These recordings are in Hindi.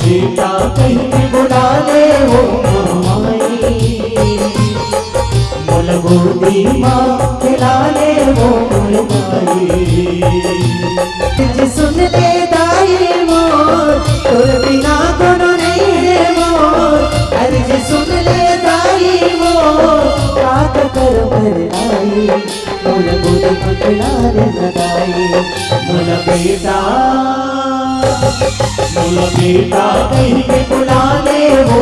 बेटा कहीं बुला ले वो माई, मोल गोदी माँ खिला ले वो माई। सुन ले दाई मोर, तोर बिना कोनो नहीं है मोर। अर्ज सुन ले दाई मोर, रात कर मरनाई, मोल गोदी माँ खिला ले दाई। मोल बेटा कहीं के बुला ले वो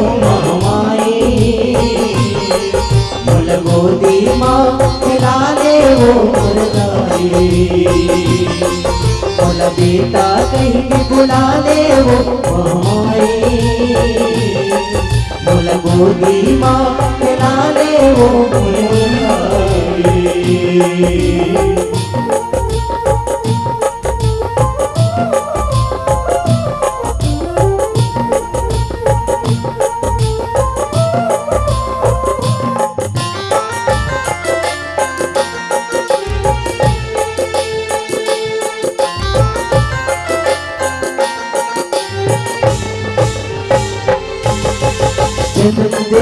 माई, मोल गोदी माँ खिला ले वो मरदाई। मोल बेटा कहीं के बुला ले वो माई, मोल गोदी माँ खिला ले वो मरदाई।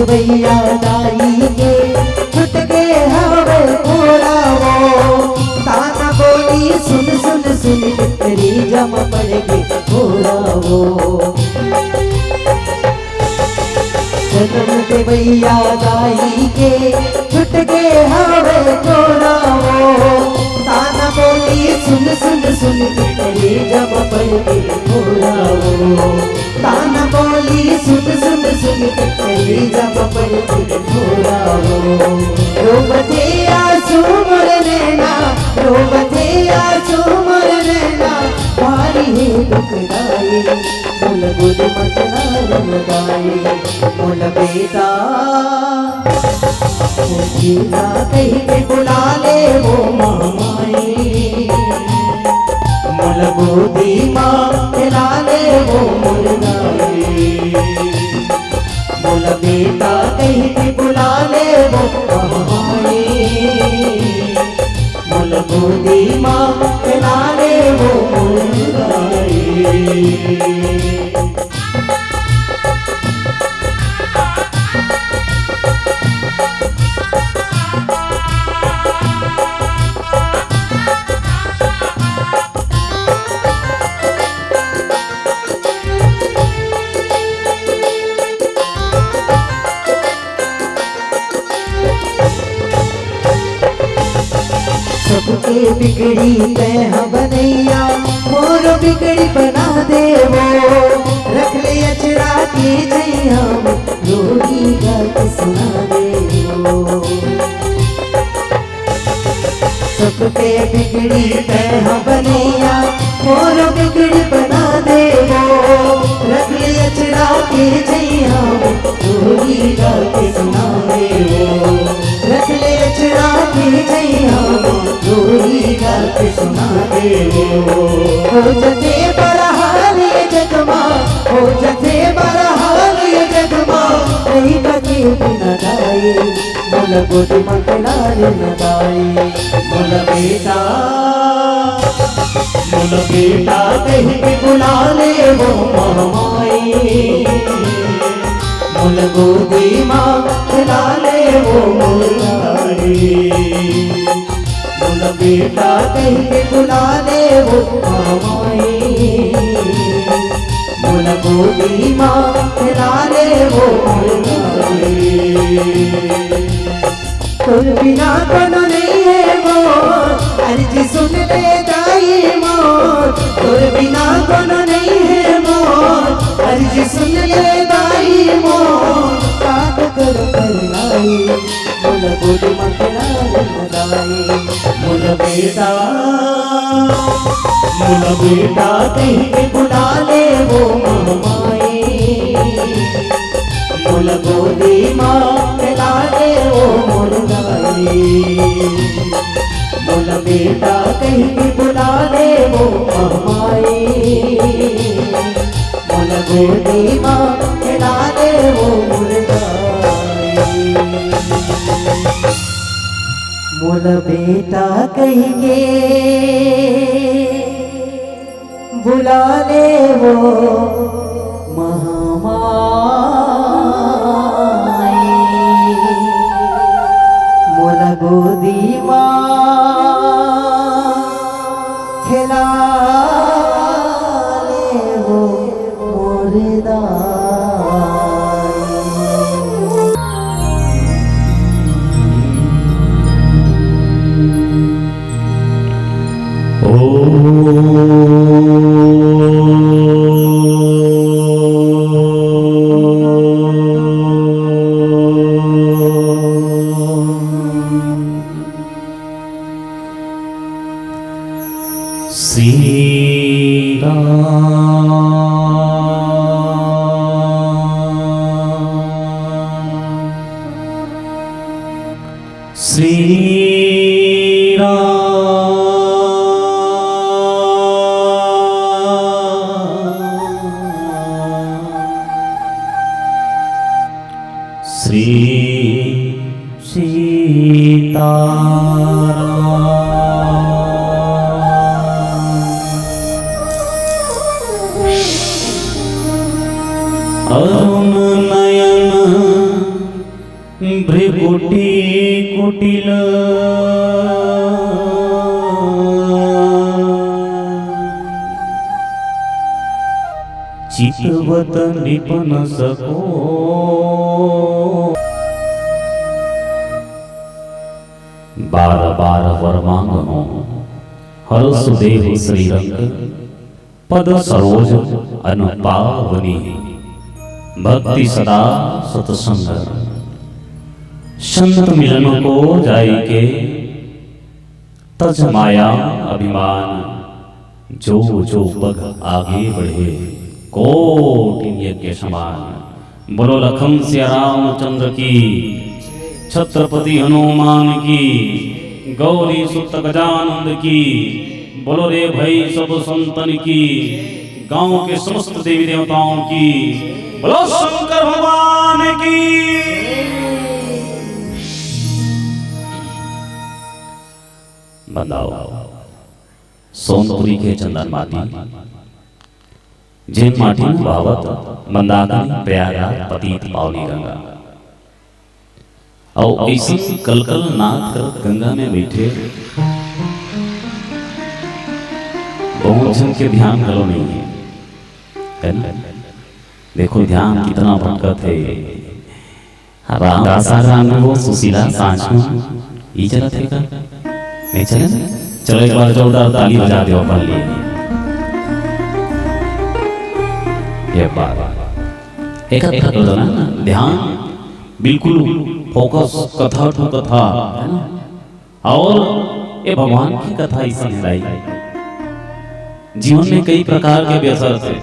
भैया दाई के छुट के हवे पूरा वो, ताना बोली सुन सुन सुन तेरी जम पड़ के पूरा वो। जन्म के भैया दाई के छुट के हवे पूरा वो, ताना बोली सुन सुन सुन तेरी जम पड़ के पूरा वो। ताना बोली सुन सुन सुन तेरी जब पड़ के पूरा हो। रोबते आंसू मोर नैना, रोबते आंसू मोर नैना, भारी है दुखदाई, मोल गोद मत रमदाई। मोल बेटा कहीं के बुला ले वो माई, मोल गोदी माँ खिला ले वो मुर्दाई। मोल बेटा कहीं के बुला ले वो माई, मोल गोदी माँ खिला ले वो मुर्दाई। सबके बिगड़ी तह बनैया, मोर बिगड़ी बना दे वो। रख ले अचरा के जैया, लोरी गा के सुना दे वो। सबके बिगड़ी तह बनैया, मोर बिगड़ी बना दे वो। रख ले अचरा के जैया, लोरी गा के सुना दे वो। रख ले अचरा के जैया, लोरी गा के सुना दे वो। हो जते बड़ा हाल ये जगमा, हो जते बड़ा हाल ये जगमा, नहीं बचे बिना दाई, मोल गोद माँ खिला ले दाई। मोल बेटा कहीं के बुला ले वो माई, मोल गोदी माँ खिला ले वो मुर्दाई। मोल बेटा कहीं के बुला ले वो माई, मोल गोदी माँ खिला ले वो मुर्दाई। तुम बिना कोनो नहीं है मोर, अर्ज सुन ले दाई मोर। तुम बिना कोनो नहीं है मोर, अर्ज सुन ले दाई मोर। काट कर लाई, मोल गोदी माँ खिला ले दाई। मोल बेटा कहीं के बुला ले वो माई, मोल गोदी माँ खिला ले वो मुर्दाई। मोल बेटा कह के बुला ले वो माए, मोल गोदी माँ खिला ले वो मुर्गाए। मोल बेटा कहेंगे बुला ले वो महामाई, मोल गोदी माँ खिला ले वो मुर्दाई। श्री राम श्री राम श्री अरुण नयन भ्रिकुटी कुटिल चितवत निपन सको बार बार वर मांगनो हर सुदेव श्रीरंग पद सरोज अनुपावनी भक्ति सदा सत्संग संत मिलन को जाई के तज माया अभिमान जो जो पग आगे बढ़े कोटि यज्ञ समान। बोलो लखन सिया रामचंद्र की, छत्रपति हनुमान की, गौरी सुत गजानंद की। बोलो रे भाई सब संतन की, गांव के समस्त देवी देवताओं की। बोलो शंकर भगवान की। बताओ सोनपुरी के चंदन माटी जिन माटी में भावत मंदाकिनी प्रयागराज पतित पावनी गंगा और ऐसी कलकल नाद कर गंगा में बैठे बहुत जन के ध्यान करो नहीं है ना? देखो ध्यान कितना भटकत है। राम राम में वो सुशीला सांच में ये चला थे का नहीं चले। चलो एक बार जोरदार ताली बजा दो अपन लिए। ये बात एक करो ना, ध्यान बिल्कुल फोकस कथा टू कथा है ना। और ये भगवान की कथा ही समझाई। जीवन में कई प्रकार के व्यसर थे,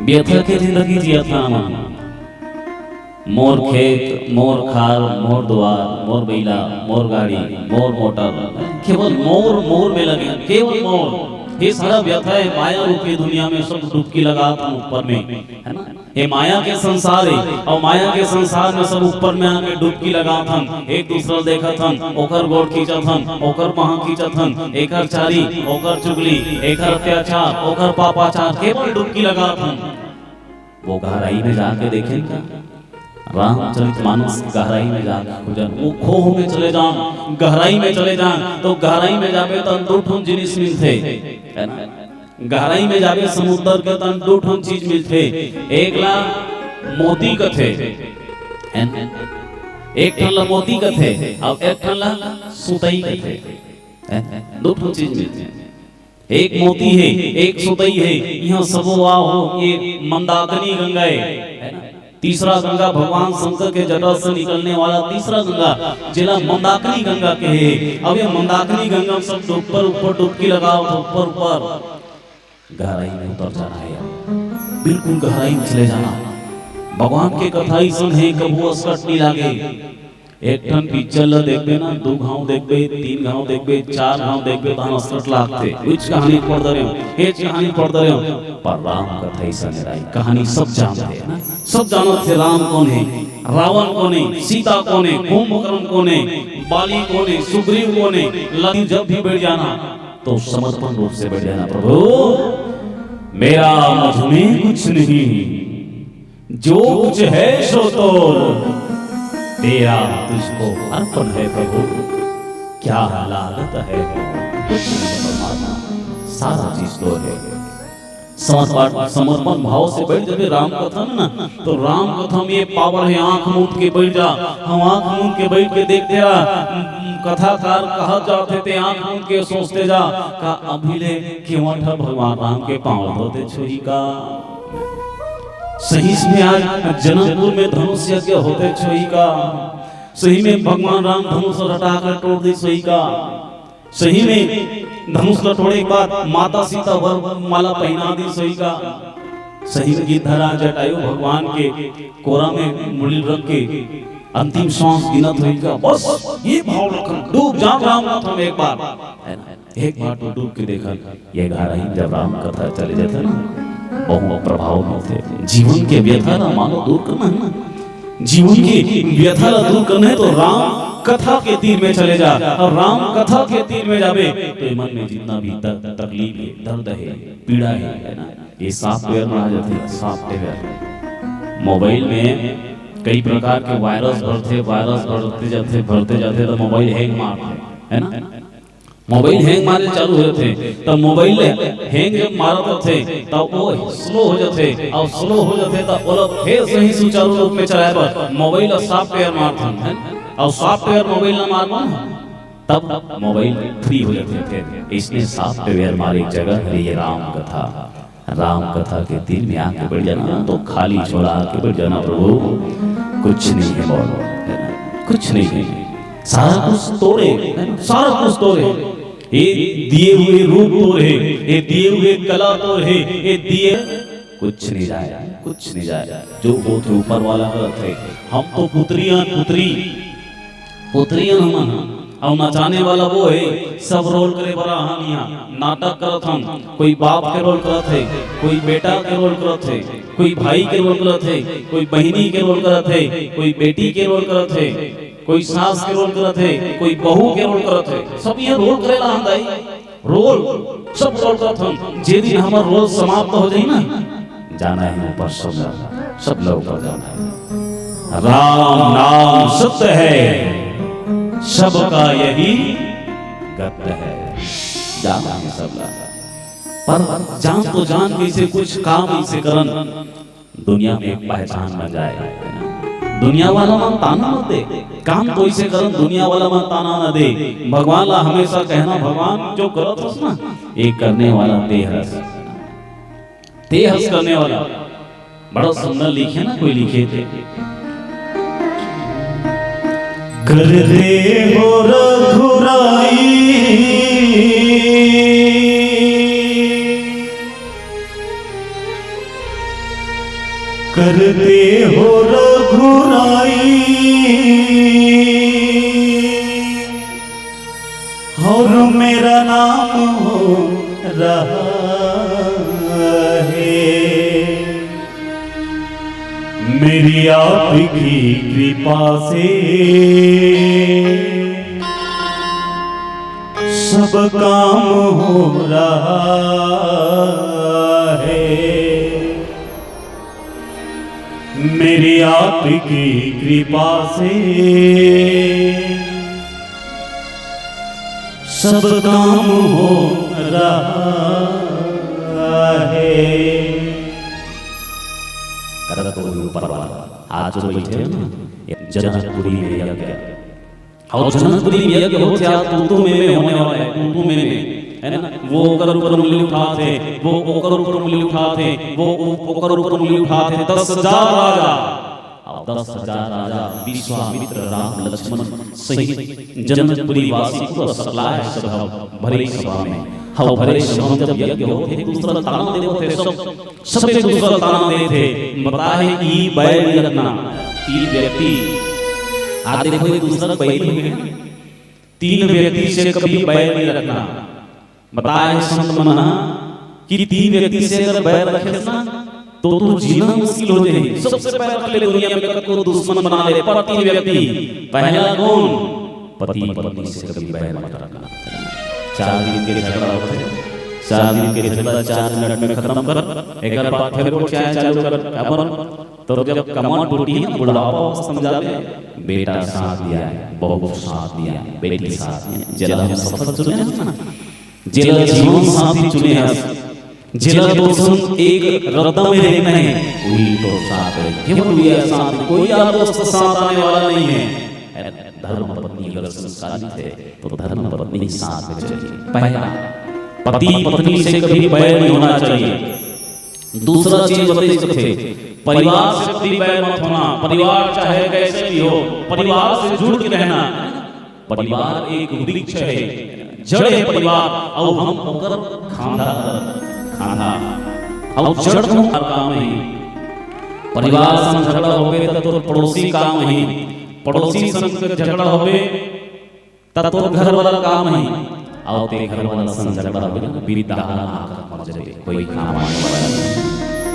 व्यथा की जिंदगी जिया था मन। मोर खेत, मोर खाल, मोर द्वार, मोर बैला, मोर गाड़ी, मोर मोटर, केवल मोर मोर में लगे, केवल मोर। ये सारा व्यथा है माया रूपी दुनिया में, सब डुबकी लगा था ऊपर में है ना। ये माया के संसार है और माया के संसार में सब ऊपर में आके डुबकी लगा थन, एक दूसरा देखा थन, ओकर गोड़ खींचा थन, ओकर बाह खींचा थन, एकर चारी, ओकर चुगली, एकर अत्याचार, ओकर पापाचार, केवल डुबकी लगा थन। वो गहराई में जाके देखेंगे रामचरितमानस गहराई में जाके वो खोह में चले जान, गहराई में चले जान तो गहराई में जाके तन दो ठन जिनिस मिलते है ना। गहराई में जाके समुद्र के तन दो ठन चीज मिलते। एक ला मोती कथे, एक ठन ला मोती कथे और एक ठन ला सुतई कथे। दो ठन चीज मिलते, एक मोती है एक सुतई है। यहाँ सबो आओ ये मंदाकिनी गंगा है ना। तीसरा गंगा भगवान शंकर के जटा से निकलने वाला तीसरा गंगा जिला मंदाकिनी गंगा के है। अब ये मंदाकिनी गंगा सब ऊपर ऊपर डुबकी लगाओ तो ऊपर ऊपर गहराई में उतर जाना है, बिल्कुल गहराई में चले जाना। भगवान के कथा ही सुन है कबू असकट नहीं लागे एक ठन पिक्चर ला देखबे ना, 2 घाव देखबे, 3 घाव देखबे, 4 घाव देखबे तो 68 लाख थे। कुछ कहानी पढ़ रहे हो, एक कहानी पढ़ रहे हो, पर राम कथा ऐसा नहीं, कहानी सब जानते हैं ना, सब जानते थे राम कौन है, रावण कौन है, सीता कौन है, कुंभकर्ण कौन है, बाली कौन है, सुग्रीव कौन है। लड़ी जब भी बैठ जाना तो समर्पण रूप से बैठ जाना, प्रभु मेरा मुझ में कुछ नहीं, जो कुछ है सो तो तेरा तुझको अर्पण है प्रभु, क्या लागत है कुछ नहीं परमात्मा, सारा चीज तो है। समर्पण भाव से बैठ जब राम कथा में ना, तो राम कथा में ये पावर है, आंख मूंद के बैठ जा, हम आंख मूंद के बैठ के देखते रहा। कथाकार कहा जाते थे आंख मूंद के सोचते जा का अभिले केवट भगवान राम के पांव धोते छुई का। सही में आज जनकपुर में धनुष यज्ञ होते छुई का, सही में भगवान राम धनुष हटाकर तोड़ दी सोई का, सही में धनुष का तोड़े के बाद माता सीता वर माला पहना दी सोई का, सही में गिरधरा जटायु भगवान के कोरा में मुड़ी रख के अंतिम सांस गिनत हुई का। बस ये भाव रखना, डूब जा राम कथा में एक बार तो डूब के देखा। ये गा रही जब राम कथा चले जाते ना बहुत प्रभाव में थे। जीवन के व्यथा ना मानो दूर करना है ना, जीवन की व्यथा दूर करना है तो राम कथा के तीर में चले जा, और राम कथा के तीर में जावे तो मन में जितना भी तकलीफ है, दर्द है, पीड़ा है ना, ये सॉफ्टवेयर में आ जाते हैं। सॉफ्टवेयर मोबाइल में कई प्रकार के वायरस बढ़ते जाते तो मोबाइल हैंग मारते है ना, मोबाइल हैंग मारने चालू होते तब मोबाइल हैंग जब मारते थे तब वो स्लो हो जाते, और स्लो हो जाते तब वो फिर सही सुचारू रूप में चलाए पर मोबाइल सॉफ्टवेयर मारते हैं, और सॉफ्टवेयर मोबाइल ना मारना तब मोबाइल फ्री हो जाते थे। इसलिए सॉफ्टवेयर मारी जगह है ये राम कथा। राम कथा के तीर में आके बैठ जाना तो खाली छोड़ा आके बैठ जाना, प्रभु कुछ नहीं है, बोलो कुछ नहीं है, सारा कुछ तोड़े, सारा कुछ तोड़े, ये दिए हुए रूप तोड़े, ये दिए हुए कला तोड़े, ये दिए कुछ नहीं जाए, कुछ नहीं जाए। जो वो थे ऊपर वाला थे, हम तो पुत्रियां हम, और नचाने वाला वो है। सब रोल करे बड़ा हानिया नाटक करत हम, कोई बाप के रोल करत है, कोई बेटा के रोल करत है, कोई भाई के रोल करत है, कोई बहिनी के रोल करत है, कोई बेटी के रोल करत है, कोई सास के रोल करत है, कोई बहू के रोल करत है। सब ये रोल करेला हम दाई, रोल सब रोल करत हम। जे दिन हमार रोल समाप्त हो जाई ना, जाना है ऊपर सब लोग पर जाना है। राम नाम सत्य है, सबका यही गत्य है, जाना है सब लोग पर जान तो जान कैसे कुछ काम ऐसे करन दुनिया में एक पहचान बन जाए। दुनिया वाला मन ताना मत दे, काम तो ऐसे करन दुनिया वाला मन ताना न दे। भगवान ला हमेशा कहना, भगवान जो करत हस ना एक करने वाला ते हस करने वाला। बड़ा सुंदर लिखे ना, कोई लिखे थे कर दे हो रघुराई, कर दे हो रघुराई, और मेरा नाम हो रहा है। मेरी आपकी कृपा से सब काम हो रहा है। मेरी आपकी कृपा से सब काम हो रहा है। आज जो बैठे हैं ना जनकपुरी में यज्ञ, और जनकपुरी में यज्ञ हो गया तू में होने वाला है, तू में है ना। वो ओकर ऊपर उंगली उठाते, वो ओकर ऊपर उंगली उठाते, वो ओकर ऊपर उंगली उठाते 10,000 राजा, और 10,000 राजा विश्वामित्र राम लक्ष्मण सहित जनकपुरी वासी पूरा सकला है सब भरे सभा में। हाँ भरे सभा में जब यज्ञ होते दूसरा ताना देते सब दूसरा ताना देते बताए ई बैल रखना 3 व्यक्ति आज देखो ये दूसरा बैल हो गया। 3 व्यक्ति से कभी बैर नहीं रखना। बताए संत मना कि 3 व्यक्ति से अगर बैर रखे ना तो जीना मुश्किल हो जाए। सबसे पहले रख ले दुनिया में कद को दुश्मन बना ले पर 3 व्यक्ति। पहला कौन? पति पत्नी से कभी बैर मत रखना। 4 दिन के झगड़ा होते, 4 दिन के झगड़ा 4 मिनट में खत्म कर, एक बार फिर वो चाय चालू कर अपन। तो जब कमर टूटी है ना बुढ़ापा समझा दे, बेटा साथ दिया है, बहू साथ दिया है, बेटी साथ दिया है, जिला हम सफल चुने हैं ना, जिला जीवन साथी चुने हैं, जिला दोस्त एक रत्न में देखना है, वही तो साथ है। क्यों ये साथ? कोई यार दोस्त साथ आने वाला नहीं है। धर्म पत्नी अगर संस्कारी थे तो धर्म पत्नी साथ में चलिए। पहला, पति पत्नी से कभी बैर नहीं होना चाहिए। दूसरा चीज बताइए थे, परिवार से कभी बैर मत होना। परिवार चाहे कैसे भी हो, परिवार से जुड़ के रहना। परिवार एक वृक्ष है, जड़ है परिवार, और हम होकर खाना और जड़ का काम है। परिवार संग झगड़ा होवे तो पड़ोसी काम है, पड़ोसी संग झगड़ा होवे तब तो घर वाला काम है, और ते घर वाला संग झगड़ा होवे ना विदा आकर मर जाए। कोई काम आने वाला नहीं,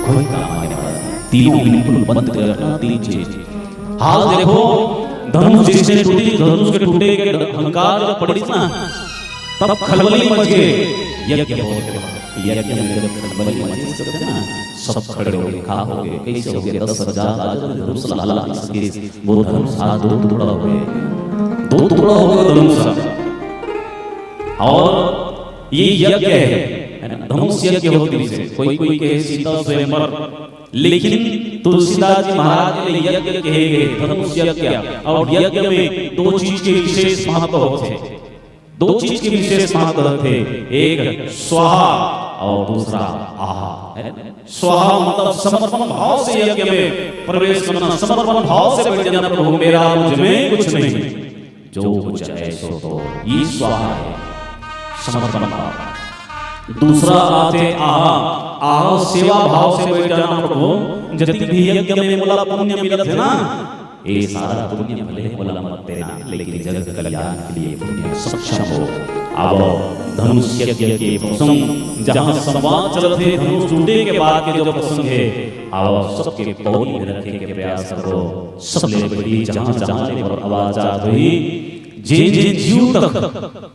कोई काम आने वाला नहीं। तीनों बिल्कुल बंद कर रखना। 3 चीज। हाल देखो, धनुष जिसने टूटी, धनुष के टूटे के अहंकार जब पड़ी ना तब खलबली मच गए। यज्ञ हो गया, यज्ञ में जब खलबली मच गई ना सब खड़े हो गए, खा हो गए। कैसे हो गए? 10,000 धनुष लाला इसके वो धनुष हाथ 2 टुकड़ा हो गए, 2 टुकड़ा हो गया धनुष। और ये यज्ञ है, धनुष यज्ञ होती है। कोई कोई कहे सीता स्वयंवर, लेकिन तुलसीदास जी महाराज ने यज्ञ कहे गए धनुष यज्ञ। और यज्ञ में 2 चीज के विशेष महत्व होते हैं, 2 चीज के विशेष महत्व थे। एक स्वाहा और दूसरा आहा। स्वाहा मतलब समर्पण भाव से यज्ञ में प्रवेश करना, समर्पण भाव से बैठ जाना, प्रभु मेरा मुझ में कुछ नहीं, जो कुछ है सो तो। ये स्वाहा है, समर्पण भाव। दूसरा आते आहा। आहा सेवा भाव से बैठ जाना, प्रभु जति भी यज्ञ में मोला पुण्य मिलत है ना, ये सारा पुण्य भले मोला मत देना, लेकिन जगत कल्याण के लिए पुण्य सक्षम हो। अब धनुष यज्ञ के प्रसंग जहाँ संवाद चल रहे, धनुष टूटे के बाद के जो प्रसंग है, अब सबके पौड़ी में रखे के प्रयास करो। सब ले बड़ी जहाँ जहाँ पर आवाज आत हुई, जे जे जीव तक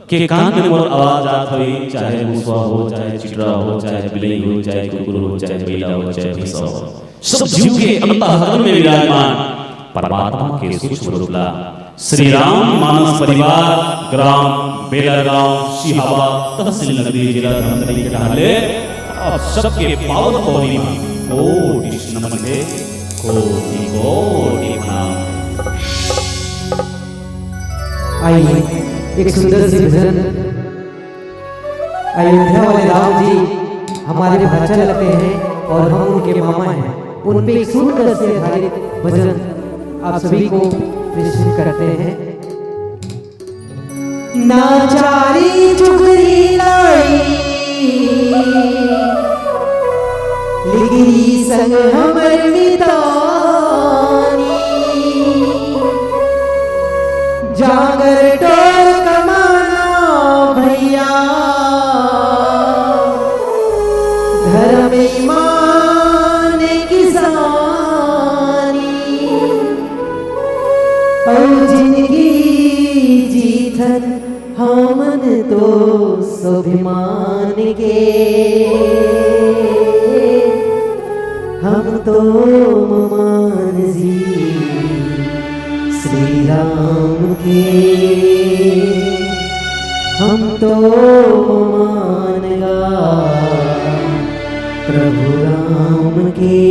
के कान में और आवाज आत हुई, चाहे मूसा हो, चाहे चिटरा हो, चाहे बिल्ली हो, चाहे कुकुर हो, चाहे बैला हो, चाहे भैंसा हो, सब जीव के अंतःकरण में विराजमान परमात्मा के सूक्ष्म रूप ला। श्री राम मानस परिवार, ग्राम बेलगांव, सिहावा, तहसील नगरी, जिला धमतरी के ढाले और सबके पावन पौड़ी में कोटि नमन है, कोटि कोटि प्रणाम। आइए एक सुंदर सी भजन। अयोध्या वाले राम जी हमारे भाचा लगते हैं और हम उनके मामा हैं। उन पे एक सुंदर से आधारित भजन आप सभी को प्रस्तुत करते हैं। नाचारी चुगरी लाई लिगिरी संग हमर मितानी, जागर टोल कमाना भैया, घर में ईमान किसानी, और जिंदगी जीथन हमन तो स्वाभिमान के, हम तो मान जी श्री राम के, हम तो मानगा प्रभु राम के।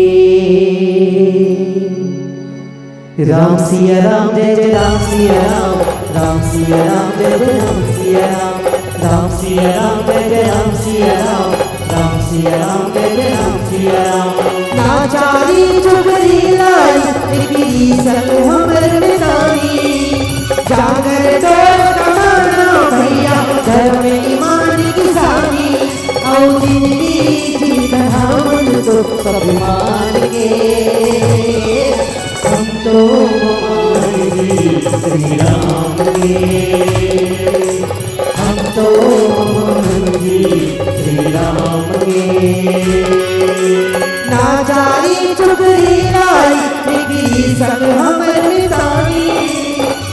राम सिया राम जय जय राम सिया राम, राम सिया राम जय जय राम सिया राम, राम सिया राम जय जय राम सिया राम, राम सिया राम जय जय राम सिया राम। नाचारी चुगरी लाई लिगिरी संग हमर मितानी, जागर टोल कमाना भैया, घर में ईमान किसानी, और जिंदगी जीवन हमन तो स्वाभिमान के, हम तो मान जी तो मान जी श्री राम के ना जारी चुगरी लाई निकी संग हमर मितानी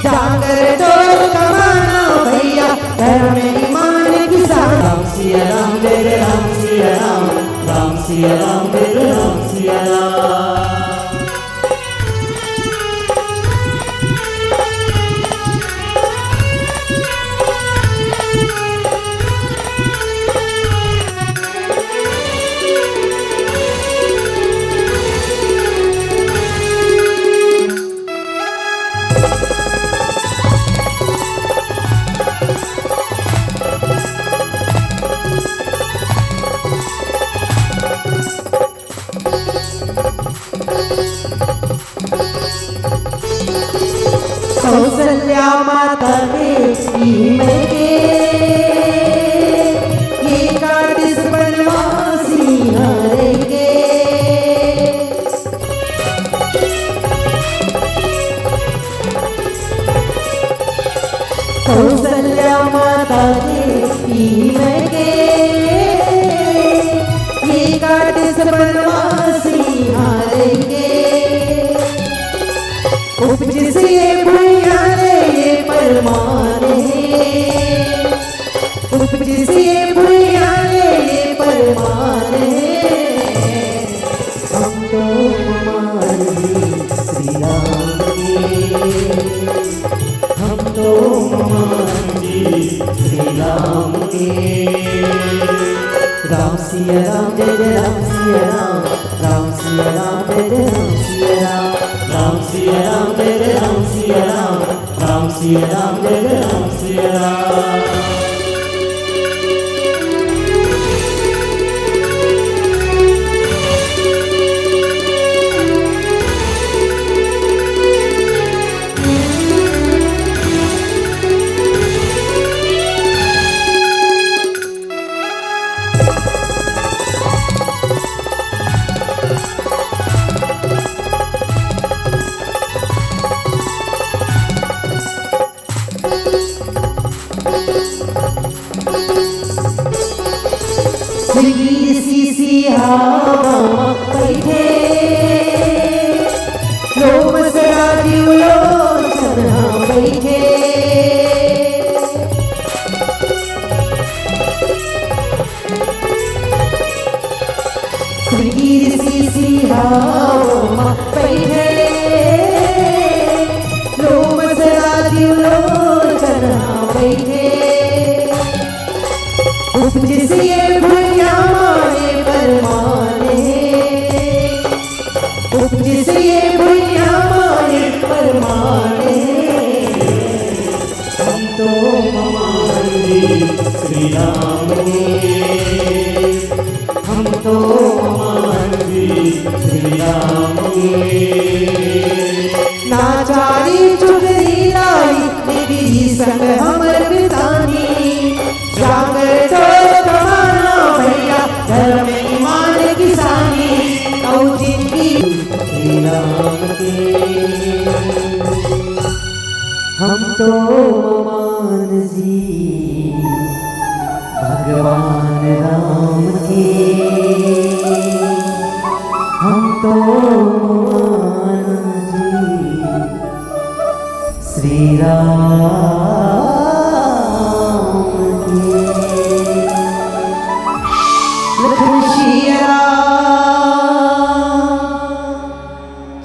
जाकर डोर कमाना भैया घर में ईमान किसान राम सिया राम मेरे राम सिया राम राम सिया राम मेरे राम सिया राम कौसल्या माता ने के ये काटिस बनवासी हरेंगे कौसल्या माता ने के ये काटिस बनवासी हरेंगे उपजिस ये भैया ये परमाने उपजिस ये भैया ये परमाने हम तो मान जी श्री राम के हम तो मान जी श्री राम के राम सिया राम जय जय राम सिया राम राम सिया राम जय जय राम सिया राम राम सिया राम जय जय राम सिया राम राम सिया राम जय जय राम सिया राम सी हवा बैठे लोम से आदियो चढ़ा बैठे सी हवा बैठे लोम से आदियो चढ़ा बैठे उपजिस ये भैया मारे परमाने उपजिस ये भैया मारे परमाने हम तो मान जी श्री राम के हम तो मान जी श्री राम के ना जारी चुगरी लाई निकी संग हमर बितानी जागर डोर कमाना भैया घर में ईमान किसानी औ जिंदगी श्री राम के हम तो मान जी भगवान राम के हम तो मान जी श्री राम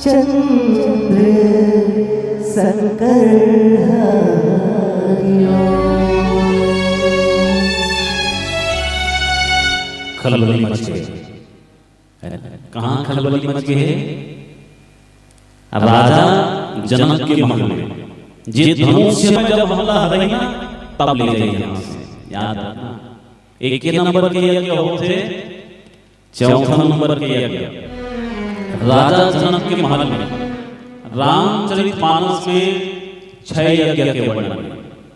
चंद्र शंकर खलबली मच गई। कहाँ खलबली मच गई है? अब राजा जनक के महल में जे धनुष्य में जब हमला हरई ना तब ले जाइए यहाँ से, याद रखना। एक के नंबर के यज्ञ होते, चौथा नंबर के यज्ञ राजा जनक के महल में रामचरितमानस में 6 यज्ञ के वर्णन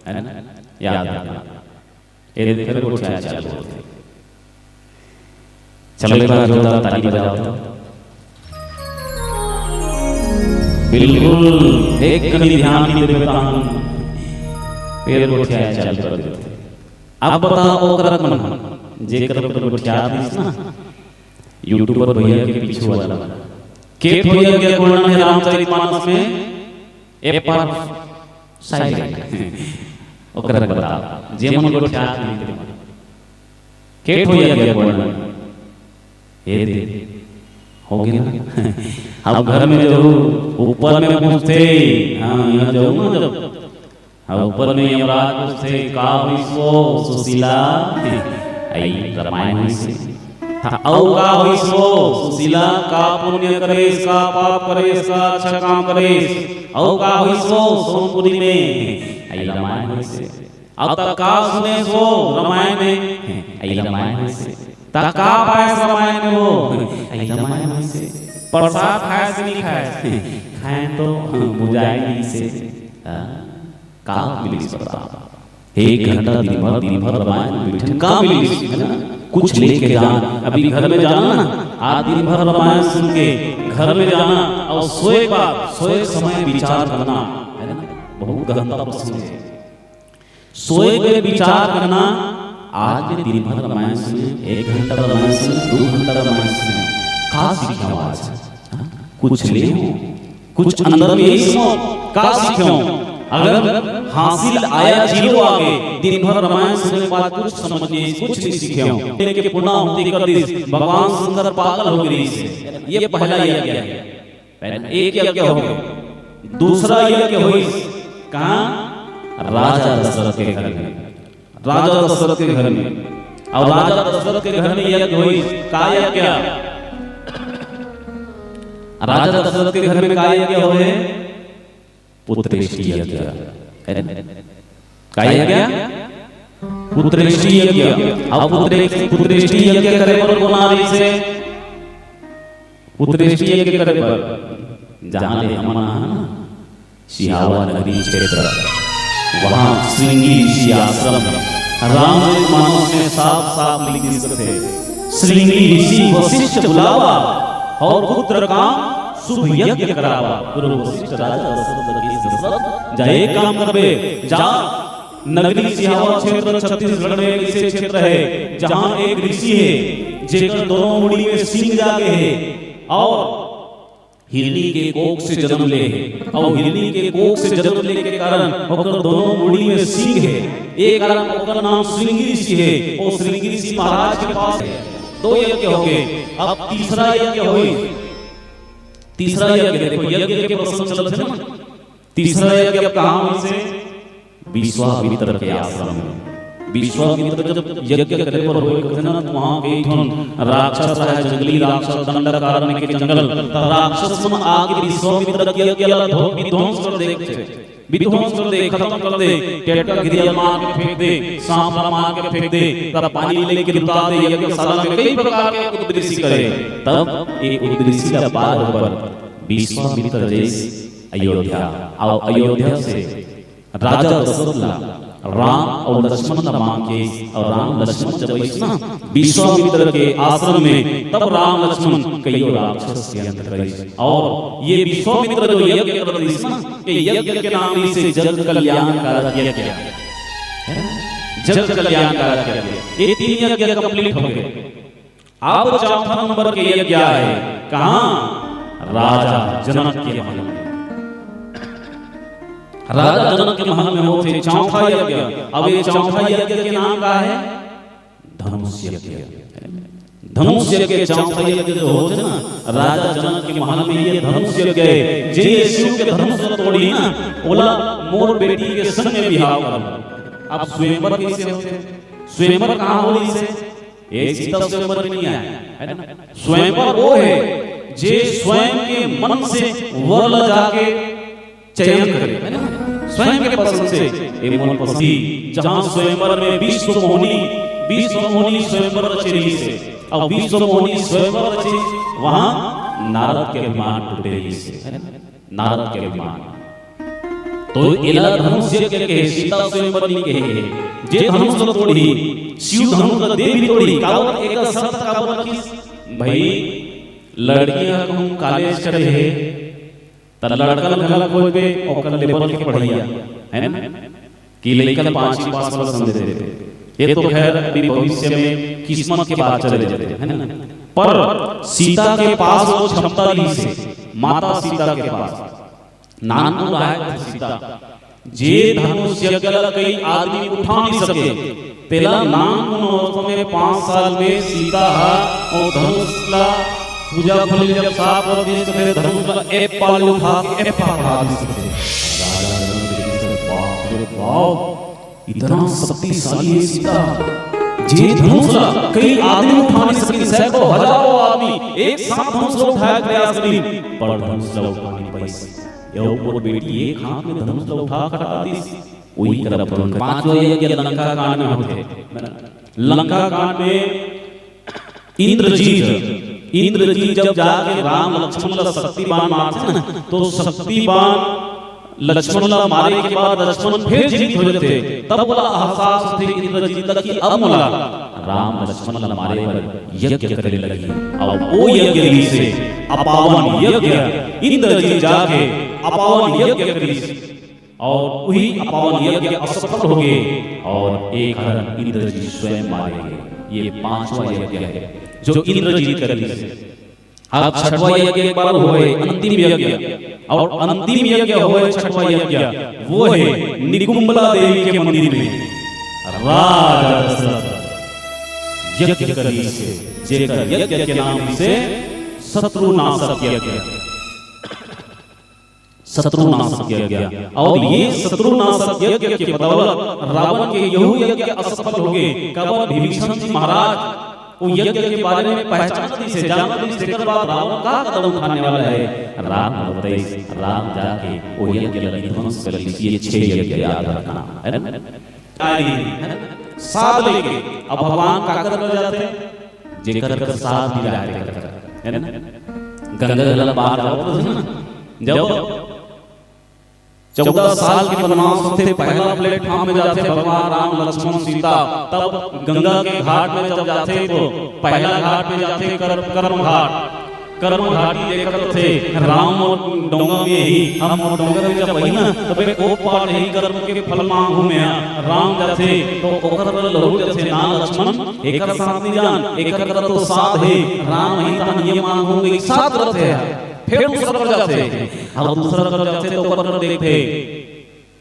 है ना, याद रखना। ये देखकर वो चाल होते चलो एक बार जोरदार ताली बजाओ तो बिल्कुल एक कभी ध्यान नहीं देता हूं, पैर को चाल कर देते अब बताओ ओकरा मन जेकर पर बिठा दिस ना यूट्यूबर भैया के पीछे वाला के भैया के वर्णन है रामचरितमानस में ए पर साइड ओकरा बताओ जे मन बिठा के भैया के वर्णन ये दे हो गया ना। अब घर में जो ऊपर में पूछते हाँ यहाँ जाऊँ ना जब अब ऊपर में यमराज पूछते का विश्व सुशीला आई रामायण से औ का विश्व सुशीला का पुण्य करे का पाप करे का अच्छा काम करे औ का विश्व सोनपुरी में आई रामायण से अब तक का सुने सो रामायण में आई रामायण से तका पाए रामायण में हो आई रामायण से प्रसाद खाए से नहीं खाए खाए तो बुझाएगी से का मिली पता एक घंटा दिन भर रामायण बैठे का मिली कुछ लेके जाना अभी घर में जाना ना आज दिन भर रामायण सुन के घर में जाना और सोए समय विचार करना है ना बहुत गहनता प्रसंग है सोए के विचार करना आज दिन भर रामायण सुने 1 घंटा रामायण सुने 2 घंटा रामायण सुने का सीखा आज कुछ ले कुछ अंदर में यही सुनो का सीखो अगर हासिल आया जीरो आगे दिन भर रामायण सुनने के बाद कुछ समझने कुछ नहीं सीखे हो लेके पुनः होती कर दी भगवान सुंदर पागल हो गई से ये पहला यज्ञ है एक यज्ञ हो गया दूसरा यज्ञ हुई कहां राजा दशरथ के घर में राजा दशरथ के घर में और राजा दशरथ के घर में यज्ञ हुई का यज्ञ राजा दशरथ के घर में का यज्ञ हुए पुत्रेष्टि यज्ञ का यज्ञ पुत्रेष्टि यज्ञ अब पुत्रेष्टि यज्ञ करे पर बोलाने से पुत्रेष्टि यज्ञ करे पर जहां ले हमना सिहावा नगरी क्षेत्र वहां श्रृंगी ऋषि आश्रम रामचरितमानस में साफ लिख सकते श्रृंगी ऋषि वशिष्ठ बुलावा और पुत्र का शुभ यज्ञ करावा गुरु वशिष्ठ राजा दशरथ जाए काम करबे जा नगरी सिहावा क्षेत्र छत्तीसगढ़ में ऐसे क्षेत्र है जहां एक ऋषि है जेकर दोनों मुड़ी में सिंह जागे है और हिरनी के कोख से जन्म ले है और हिरनी के कोख से जन्म लेने के कारण ओकर दोनों मुड़ी में सिंह है एक कारण ओकर नाम श्रृंगी ऋषि है और श्रृंगी ऋषि महाराज के पास 2 यज्ञ हो गए अब तीसरा यज्ञ हुई तीसरा यज्ञ देखो यज्ञ के प्रसंग चलते हैं ना तीसरा यज्ञ कहां हुई से विश्वामित्र के आश्रम में विश्वामित्र जब यज्ञ करे पर होए कहते ना वहां के ठन राक्षस है जंगली राक्षस दंडकारण्य के जंगल राक्षस मन आगे विश्वामित्र के यज्ञ विध्वंस कर देते विध्वंस कर दे खत्म कर दे टेटा गिरिया मार के फेंक दे सांप मार के फेंक दे तब पानी लेके लुटा दे यज्ञशाला में कई प्रकार के उद्देश्य करे तब एक उद्देश्य का पार पर विश्वामित्र जैसे अयोध्या से राजा दशरथ राम और लक्ष्मण मांग के और राम लक्ष्मण जब ना विश्वामित्र के आश्रम में तब राम लक्ष्मण कई राक्षस के अंत करे और ये विश्वामित्र जो यज्ञ कर रही ना कि यज्ञ के नाम से जग कल्याण कारक यज्ञ जग कल्याण कारक यज्ञ ये 3 यज्ञ कंप्लीट हो गए अब 4 नंबर के यज्ञ है कहां राजा जनक के महल में राजा जनक के महल में होते चौथा यज्ञ अब ये चौथा यज्ञ के नाम का है धनुष यज्ञ धनुष यज्ञ चौथा यज्ञ जो होते ना राजा जनक के महल में ये धनुष यज्ञ है जे शिव के धनुष तोड़ी ना बोला मोर बेटी के संग में विवाह कर अब स्वयंवर कैसे होते स्वयंवर कहां होली से एक सीता स्वयंवर नहीं आया है ना स्वयंवर वो है जे स्वयं के मन से वर ल जाके चयन करे है ना स्वयं के पसंद से ए मन पसंदी जहां स्वयंवर में विश्व मोहिनी स्वयंवर रची से और विश्व मोहिनी स्वयंवर रची वहां नारद के अभिमान टूटे से है ना नारद के अभिमान तो इला धनुष यज्ञ के सीता स्वयंवर नहीं के जे धनुष तोड़ी शिव धनुष देवी तोड़ी कावर एक शब्द कावर की भाई लड़कियां कहूं कॉलेज चढ़े है त लड़कल घला कोई पे ओकर लेवल के पढ़िया है ना कि लइकन 5 पास वाला समझ देते ये तो खैर अभी भविष्य में किस्मत के बात चले जाते हैं, है ना। पर सीता के पास वो क्षमता नहीं से, माता सीता के पास नानू रहा है सीता जे धनुष यज्ञ कई आदमी उठा नहीं सके, पहला नानू में 5 साल में सीता और धनुष ला पूजा फल जब 7 वर्ष के फिर धनुष ला एक पाल उठा के एक पाल उठा सकते। राजा बाप रे बाप, इतना शक्तिशाली है सीता, जे धनुष ला कई आदमी उठा नहीं सके, सैकड़ों हजारों आदमी एक साथ धनुष ला उठाया प्रयास नहीं, पर धनुष ला उठा नहीं पाई। यो और बेटी एक हाथ में धनुष ला उठा कर दी, वही तरह पर 5 यज्ञ लंका कांड में होते। लंका कांड में इंद्रजीत जब जाके राम लक्ष्मण ला शक्तिबाण मारते ना, तो शक्तिबाण लक्ष्मण ला मारे के बाद लक्ष्मण फिर जीवित हो जाते, तब बोला अहसास थे इंद्रजीत का कि अब मोला राम लक्ष्मण ला मारे पर यज्ञ करने लगी। अब वो यज्ञ से अपावन यज्ञ इंद्रजीत जाके अपावन यज्ञ करी और वही अपावन यज्ञ असफल हो गए और एक हरण इंद्रजीत स्वयं मारे गए। ये 5वां यज्ञ है जो इंद्रजीत करी। अब 6वां यज्ञ एक बार हुए अंतिम यज्ञ, और अंतिम यज्ञ हुए 6वां यज्ञ वो है निकुंबला देवी के मंदिर में राजा दशरथ यज्ञ करी से, जेकर यज्ञ के नाम से शत्रुनाशक यज्ञ, शत्रुनाशक यज्ञ। और ये शत्रुनाशक यज्ञ के बदौलत रावण के यहू यज्ञ असफल हो गए। कब विभीषण जी महाराज वो यज्ञ के बारे में पहचानती से जानती से कर बाद रावण का कदम उठाने वाला है। राम बताइए, राम जाके वो यज्ञ लगी ध्वंस कर ली। ये 6 यज्ञ याद रखना है ना। साथ लेके अब भगवान का कर जाते जेकर कर साथ भी जाते है ना। गंगा जल बाहर जाओ जब 14 साल के वनवास थे, पहला प्लेटफॉर्म में जाते भगवान राम लक्ष्मण सीता, तब गंगा के घाट में जब जाते तो पहला घाट में जाते कर्म घाट देखते थे। राम और डोंगा में ही हम और डोंगा में जब वही ना तो बे ओ पार नहीं कर्म के फल मांगू में राम जाते तो ओकर लहू जाते ना लक्ष्मण एकर साथ नहीं जान, एकर कर तो साथ है राम ही ता नियम मांगू एक साथ रहते हैं। फिर दूसरा कर जाते, अब दूसरा कर जाते तो कर देखते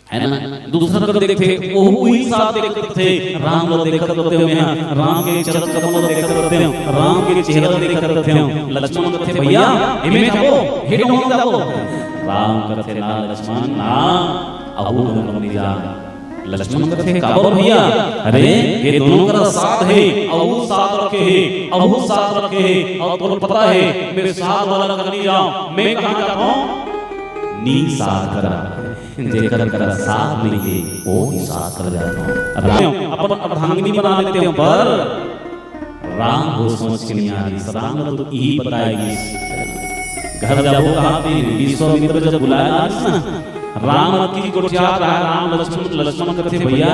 है ना, दूसरा कर देखते वो ही साथ देखते थे। राम को देखते होते हैं, राम के चरण कमल देखते होते हैं, राम के चेहरा देखते होते हैं। लक्ष्मण कहते भैया इमे जाओ हेडो हो जाओ, राम कहते ना लक्ष्मण ना अबू नहीं जा। लक्ष्मण कहते काबो भैया, अरे ये दोनों का साथ है, अबू साथ रखे है, अबू साथ रखे है, और तुमको पता है मेरे साथ वाला कर नहीं जाओ, मैं कहां जाता हूं नी साथ करा, जेकर कर साथ नहीं है वो ही साथ कर जाता हूं। अपन अर्धांगिनी बना लेते हैं, पर राम को सोच के नहीं आ रही। राम तो यही बताएगी घर जाओ कहां पे विश्वामित्र जब बुलाया ना, राम की कोठिया रहा राम लक्ष्मण कहते भैया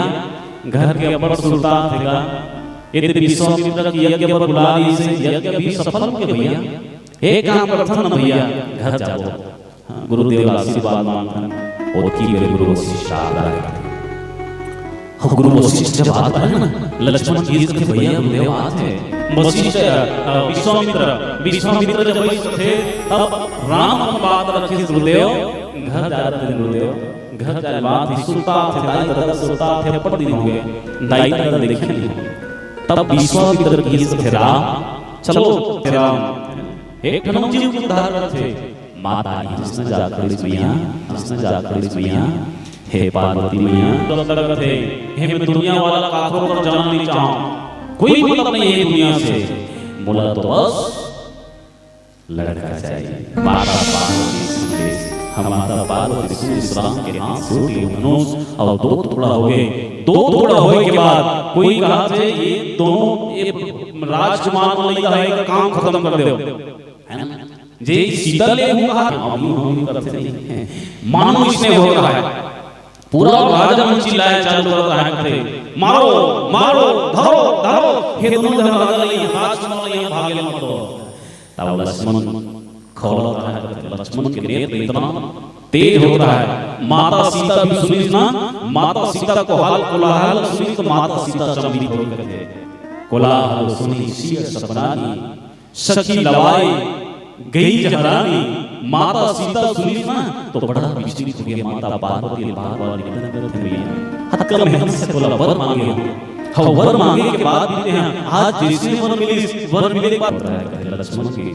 घर के बड़ सुल्तान थेगा, यदि विश्वामित्र की यज्ञ पर बुला ली से यज्ञ भी सफल हो गया भैया। एक काम करथन न भैया घर जाओ, गुरुदेव आशीर्वाद मांगथन और की मेरे गुरु वशिष्ठ आ रहे। गुरु वशिष्ठ जब आता है ना लक्ष्मण जी कहते भैया गुरुदेव आते वशिष्ठ विश्वामित्र जब थे तब राम बात रखे गुरुदेव घर जा रहे थे। गुरुदेव घर जाए बात सुल्तान थे, दाई दादा सुल्तान थे, पर दिन हो गए दाई दादा देखे नहीं। तब विश्वामित्र की थे राम चलो राम एक ठनम जीव को उद्धार करते माता कृष्ण जाकर मैया, कृष्ण जाकर मैया, हे पार्वती मैया थे हे मैं दुनिया वाला काफिर पर जाना नहीं चाहूं, कोई मतलब नहीं है दुनिया से, बोला तो बस लड़का चाहिए। माता पार्वती संदेश हम माता पार्वती सुराम के हाथ सूट लिए धनुष और 2 टुकड़ा हो गए। 2 टुकड़ा होने के बाद कोई कहा थे ये दोनों राजकुमार वाला है काम खत्म कर दो, है ना। जे सीता ले हुआ हम करते नहीं है, मानो इसने हो रहा है पूरा राजमन चिल्लाया चालू कर रहा है, मारो मारो धरो धरो, हे दोनों जन राजा नहीं राजकुमार नहीं भागे मत दो। तब लक्ष्मण खोल रहा है, लक्ष्मण के नेत्र इतना तेज हो रहा है माता सीता भी सुनी ना, माता सीता को हाल कोलाहल सुनी तो माता सीता चंबी हो गए। कोलाहल सुनी सिय सपनानी, सखी लवाई गई जहरानी। माता सीता सुनी ना तो बड़ा विचलित हो गया। माता पार्वती बार-बार निवेदन करते हुए हत्कल में हमसे बोला वर मांगे। हम वर मांगे के बाद भी हैं आज जैसे वर मिले, वर मिले के बाद लक्ष्मण की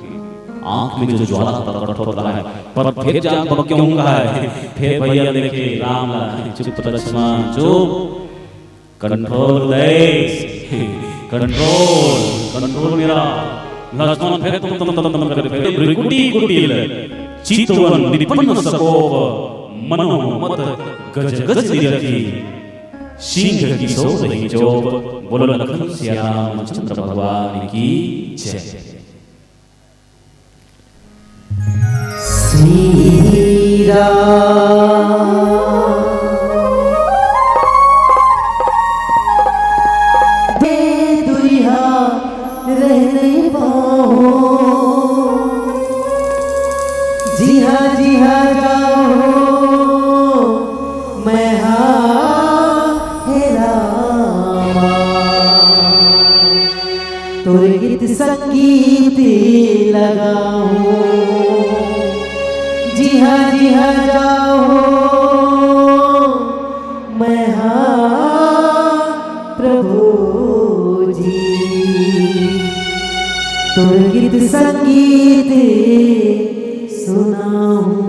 आंख में जो ज्वाला तड़तड़ रहा है, पर फिर जान पर क्यों कहा है, फिर भैया देखे राम चुप लक्ष्मण चुप, कंट्रोल देश, कंट्रोल मेरा लक्ष्मण। फिर तुम कर फिर गुटी गुटील चितवन निपन्न सकोप, मनोमत गज गज निरखी, सिंह की सो रही चोप। बोलो लखन श्याम चंद्र भगवान की जय। श्री राम दे दुरिया रह नहीं पाओ, जी हाँ जाओ मैं तुर गीत संगीत लगाऊं, जी हाँ जाओ मैं प्रभु जी। तुर गीत संगीत सुनाऊं।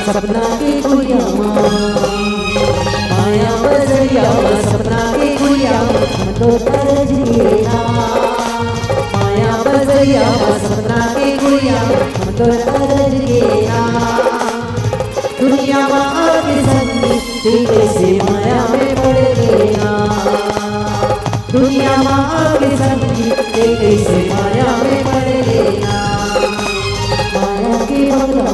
सपना के गुड़िया माया बजरिया, सपना के गुड़िया हम तो तरज लेना। माया बजरिया सपना के गुड़िया हम तो तरज लेना। दुनिया में आके संगी तेरे से माया में पड़ लेना। दुनिया में आके संगी तेरे से माया में पड़ लेना। माया के बंगला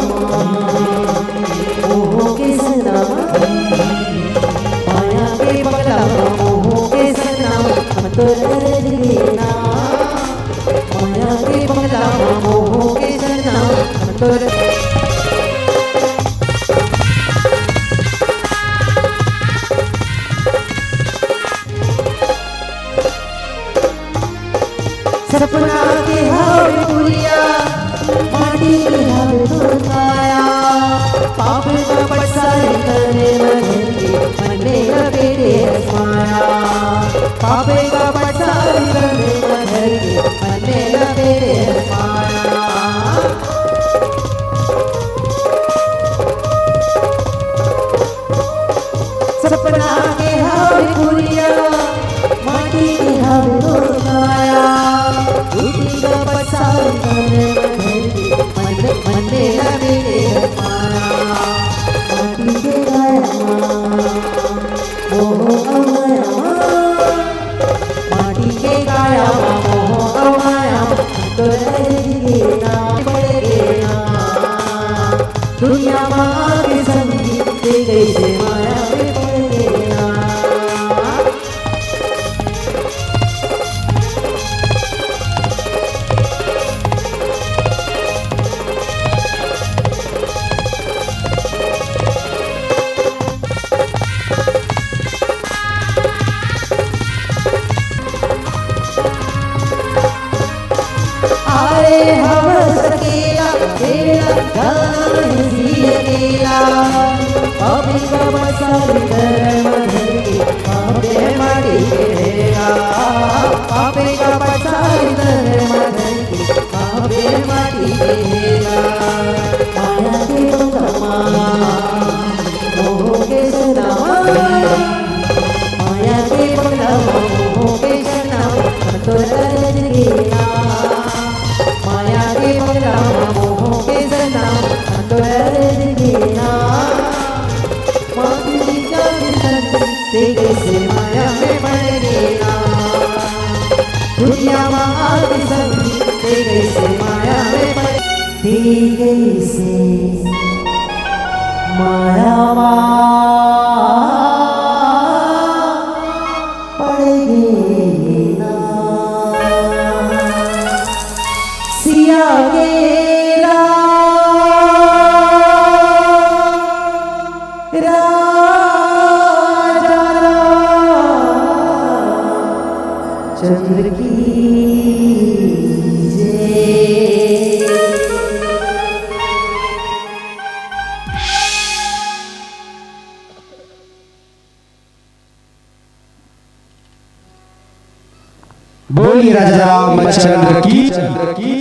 मोह के सना, माया के बंगला मोह के सना हम तो तरज लेना। माया के बंगला मोह के सना हम तो सपना के हाल गुड़िया माटी के हाल धोताया। पाप का पसार करने मधे मने लपेटे माया। पाप का पसार करने मधे मने लपेटे माया। सपना के हाल गुड़िया माटी के हाल धोताया। उठी का पसार करने मधे मने लपेटे माया। माटी के गाया मोह अमाया, माटी के गाया मोह अमाया तो रहेगा पड़ेगा। दुनिया माँ के संगी दे गई से माया में पड़ेगा। आए हवस अकेला तेरा गाना ही अकेला। पापी का पसार करम धरती पापे माटी घेरा। पापी का पसार करम धरती पापे माटी घेरा। माया के बंगला मोह के सना, माया के बंगला मोह के सना तो तरज लेना। माया के बंगला मोह के सना तो तरज लेना। माटी का संगी तेरे से माया में पड़ लेना। दुनिया में आके संगी तेरे से माया में पड़ दे गई से माया पड़ेगी ना सिया के राजा चंद्र की बोली राजा रामचंद्र की